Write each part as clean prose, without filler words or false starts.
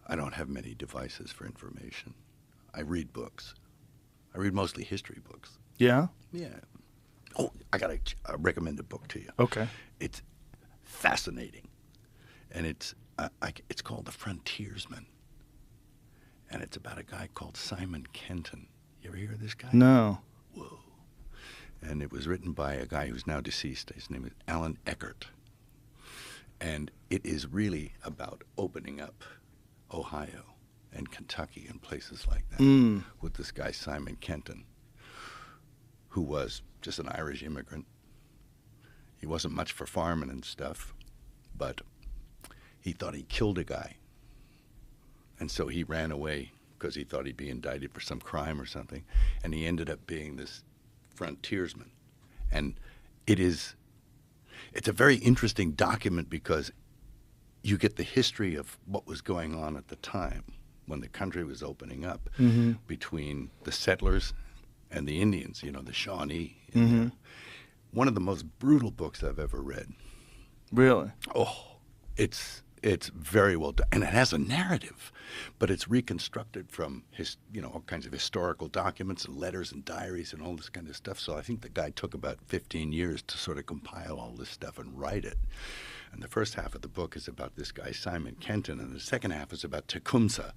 I don't have many devices for information. I read books. I read mostly history books. Yeah? Yeah. Oh, I got to recommend a book to you. Okay. It's fascinating, and it's called The Frontiersman, and it's about a guy called Simon Kenton. You ever hear of this guy? No. Whoa. And it was written by a guy who's now deceased. His name is Alan Eckert. And it is really about opening up Ohio and Kentucky and places like that with this guy Simon Kenton, who was just an Irish immigrant. He wasn't much for farming and stuff, but he thought he killed a guy. And so he ran away because he thought he'd be indicted for some crime or something. And he ended up being this frontiersman. And it's a very interesting document because you get the history of what was going on at the time when the country was opening up between the settlers and the Indians, the Shawnee. One of the most brutal books I've ever read. Really? Oh, it's very well done, and it has a narrative, but it's reconstructed from all kinds of historical documents and letters and diaries and all this kind of stuff. So I think the guy took about 15 years to sort of compile all this stuff and write it. And the first half of the book is about this guy Simon Kenton, and the second half is about Tecumseh,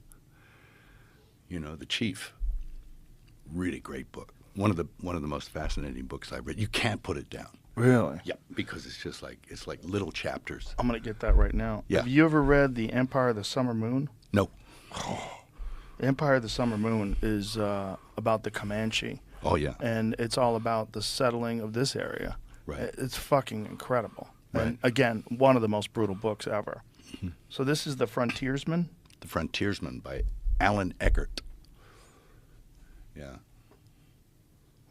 the chief. Really great book. One of the most fascinating books I've read. You can't put it down. Really? Yeah, because it's like little chapters. I'm going to get that right now. Yeah. Have you ever read The Empire of the Summer Moon? No. The Empire of the Summer Moon is about the Comanche. Oh, yeah. And it's all about the settling of this area. Right. It's fucking incredible. Right. And again, one of the most brutal books ever. So this is The Frontiersman? The Frontiersman by Alan Eckert. Yeah.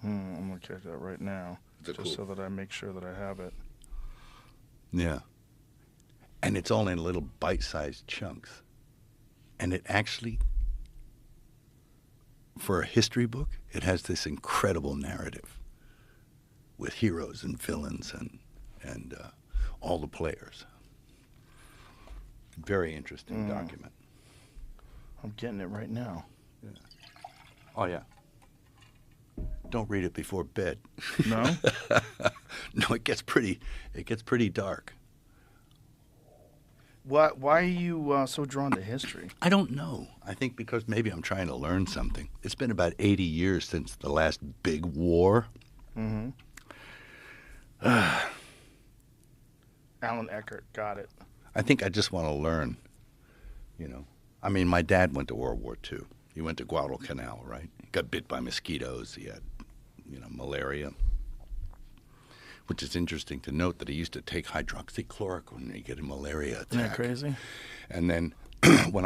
I'm going to check that right now. Just so that I make sure that I have it. Yeah. And it's all in little bite-sized chunks. And it actually, for a history book, it has this incredible narrative with heroes and villains and all the players. Very interesting document. I'm getting it right now. Yeah. Oh, yeah. Don't read it before bed. No? No, it gets pretty dark. Why are you so drawn to history? I don't know. I think because maybe I'm trying to learn something. It's been about 80 years since the last big war. Alan Eckert, got it. I think I just want to learn, I mean, my dad went to World War II. He went to Guadalcanal, right? He got bit by mosquitoes. He had, malaria. Which is interesting to note that he used to take hydroxychloroquine when he get a malaria attack. Isn't that crazy? And then when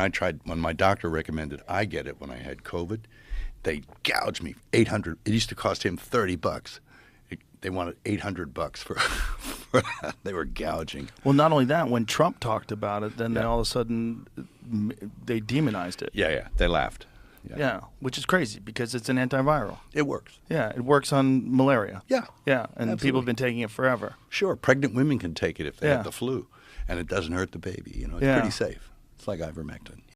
my doctor recommended I get it when I had COVID, they gouged me $800. It used to cost him $30. They wanted $800 for that. They were gouging. Well, not only that, when Trump talked about it, then they all of a sudden they demonized it. Yeah, they laughed. Yeah, which is crazy because it's an antiviral. It works. Yeah, it works on malaria. Yeah. Yeah, and Absolutely. people have been taking it forever. Sure, pregnant women can take it if they have the flu, and it doesn't hurt the baby. It's pretty safe. It's like ivermectin.